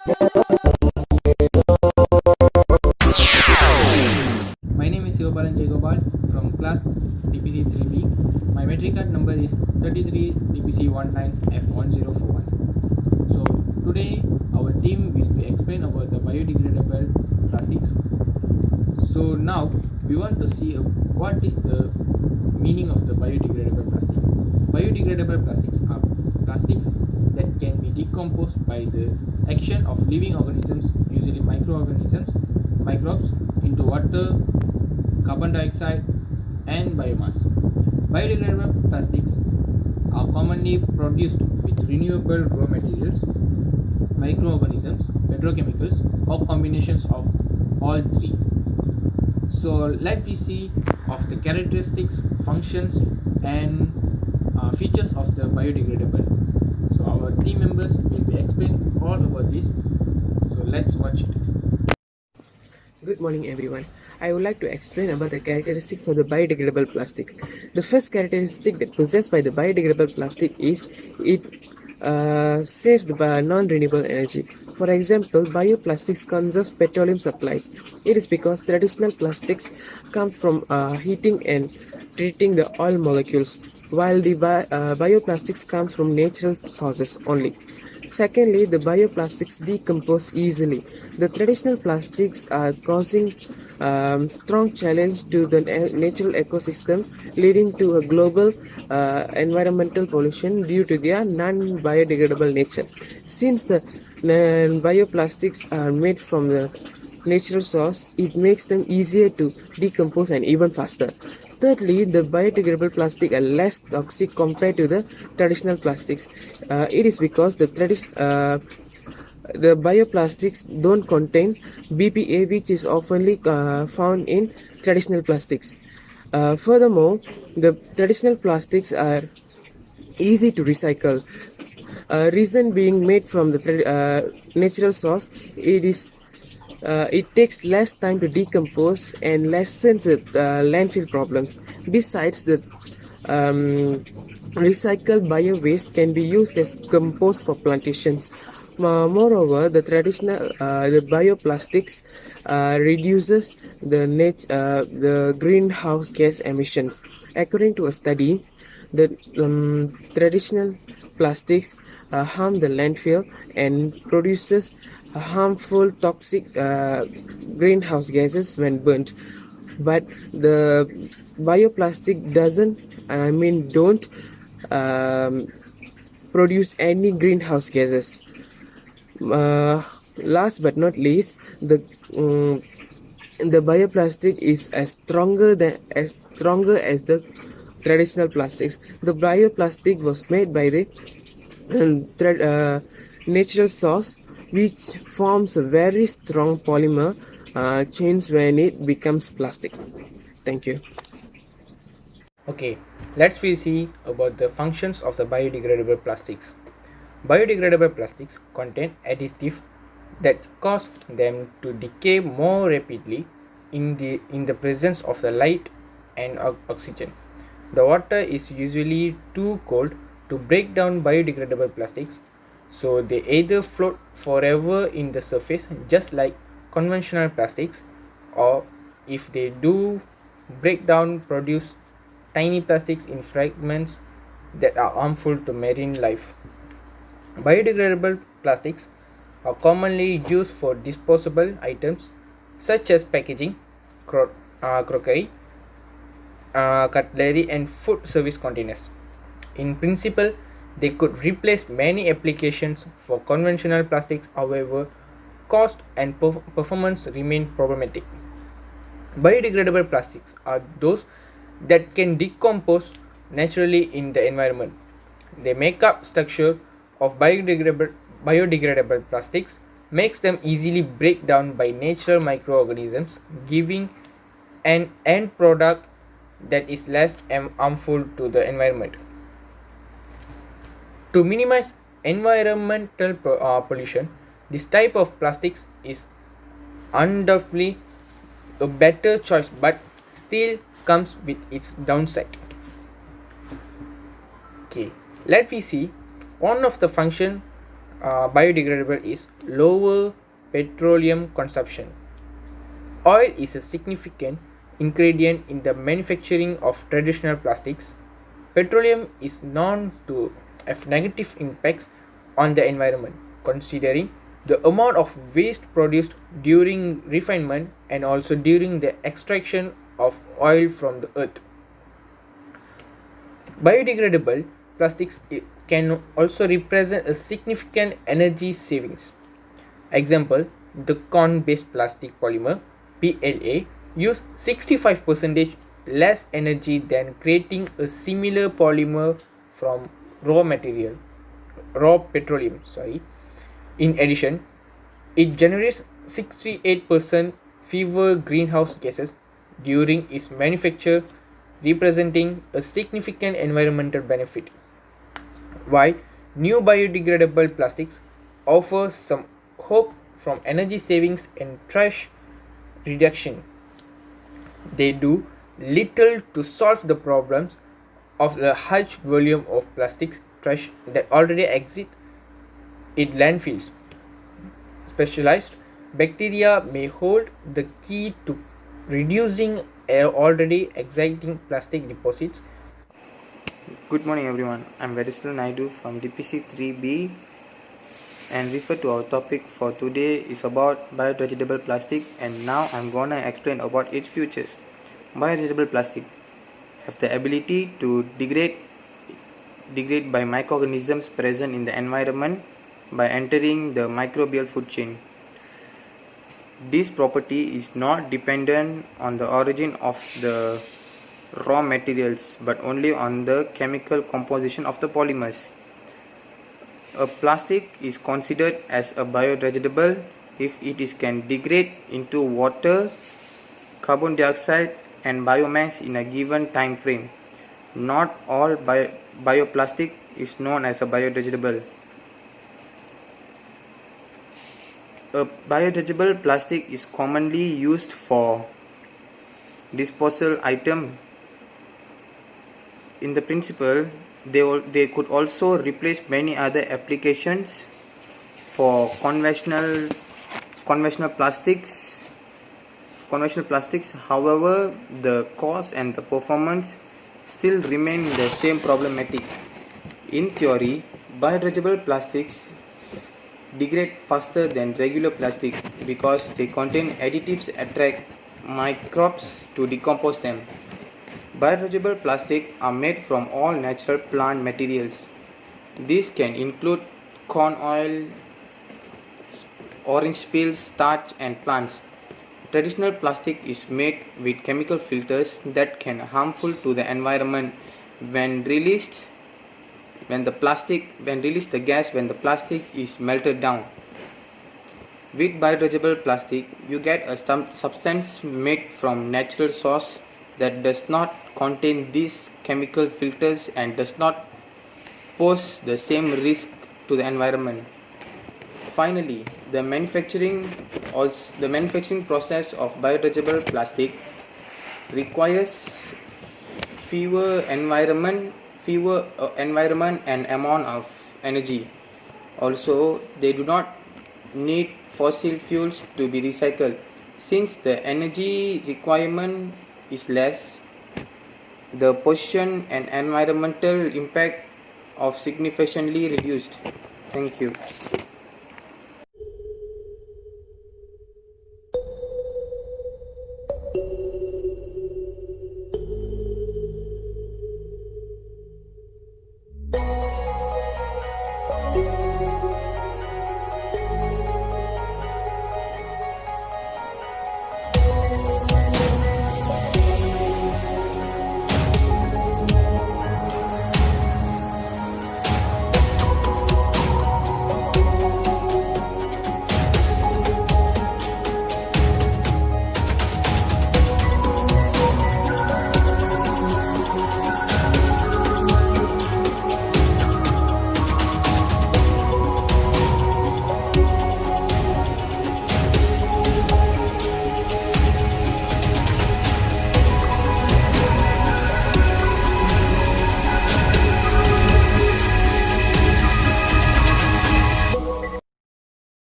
My name is Sivapalan Jayagopal from class DPC 3B. My metric card number is 33 DPC 19F1041. So today our team will be explain about the biodegradable plastics. So now we want to see what is the meaning of the biodegradable plastic. Biodegradable plastics are plastics that can be decomposed by the action of living organisms, usually microorganisms, microbes, into water, carbon dioxide, and biomass. Biodegradable plastics are commonly produced with renewable raw materials, microorganisms, petrochemicals, or combinations of all three. So let me see of the characteristics, functions, and features of the biodegradable. So our team members will be explaining all about this. So let's watch it. Good morning, everyone. I would like to explain about the characteristics of the biodegradable plastic. The first characteristic that possessed by the biodegradable plastic is it saves the non-renewable energy. For example, bioplastics conserves petroleum supplies. It is because traditional plastics come from heating and treating the oil molecules, while the bioplastics comes from natural sources only. Secondly, the bioplastics decompose easily. The traditional plastics are causing strong challenge to the natural ecosystem, leading to a global environmental pollution due to their non-biodegradable nature. Since the bioplastics are made from the natural source, it makes them easier to decompose and even faster. Thirdly, the biodegradable plastic are less toxic compared to the traditional plastics. It is because the bioplastics don't contain BPA, which is often found in traditional plastics. Furthermore, the traditional plastics are easy to recycle. Reason being made from the natural source, it takes less time to decompose and lessens the landfill problems. Besides, the recycled bio waste can be used as compost for plantations. Moreover, the bioplastics reduces the greenhouse gas emissions. According to a study, the traditional plastics harm the landfill and produces harmful toxic greenhouse gases when burnt, but the bioplastic don't um, produce any greenhouse gases. Last but not least, the bioplastic is as stronger as the traditional plastics. The bioplastic was made by the natural source, which forms a very strong polymer chains when it becomes plastic. Thank you. Okay, let's we see about the functions of the biodegradable plastics. Biodegradable plastics contain additives that cause them to decay more rapidly in the presence of the light and oxygen. The water is usually too cold to break down biodegradable plastics, so they either float forever in the surface just like conventional plastics, or if they do break down, produce tiny plastics in fragments that are harmful to marine life. Biodegradable plastics are commonly used for disposable items such as packaging, crockery, cutlery, and food service containers. In principle, they could replace many applications for conventional plastics, however, cost and performance remain problematic. Biodegradable plastics are those that can decompose naturally in the environment. The makeup structure of biodegradable plastics makes them easily break down by natural microorganisms, giving an end product that is less harmful to the environment. To minimize environmental pollution, this type of plastics is undoubtedly a better choice, but still comes with its downside. Okay, let me see one of the function biodegradable is lower petroleum consumption. Oil is a significant ingredient in the manufacturing of traditional plastics. Petroleum is known to have negative impacts on the environment, considering the amount of waste produced during refinement and also during the extraction of oil from the earth. Biodegradable plastics can also represent a significant energy savings. Example, the corn-based plastic polymer PLA use 65% less energy than creating a similar polymer from raw petroleum. In addition, it generates 68% fewer greenhouse gases during its manufacture, representing a significant environmental benefit. While new biodegradable plastics offer some hope from energy savings and trash reduction, they do little to solve the problems of the large volume of plastic trash that already exist in landfills. Specialized bacteria may hold the key to reducing already existing plastic deposits. Good morning everyone, I'm Vedistal Naidu from DPC3B and refer to our topic for today is about biodegradable plastic, and now I'm gonna explain about its features. Biodegradable plastic have the ability to degrade by microorganisms present in the environment by entering the microbial food chain. This property is not dependent on the origin of the raw materials but only on the chemical composition of the polymers. A plastic is considered as a biodegradable if it can degrade into water, carbon dioxide and biomass in a given time frame. Not all bioplastic is known as a biodegradable. A biodegradable plastic is commonly used for disposal item. In the principle, they could also replace many other applications for conventional plastics. However, the cost and the performance still remain the same problematic. In theory, biodegradable plastics degrade faster than regular plastic because they contain additives attract microbes to decompose them. Biodegradable plastic are made from all natural plant materials. These can include corn oil, orange peels, starch and plants. Traditional plastic is made with chemical filters that can harmful to the environment when released the gas when the plastic is melted down. With biodegradable plastic, you get a substance made from natural source that does not contain these chemical filters and does not pose the same risk to the environment. Finally, the manufacturing process of biodegradable plastic requires fewer environment and amount of energy. Also, they do not need fossil fuels to be recycled. Since the energy requirement is less, the pollution and environmental impact of significantly reduced. Thank you.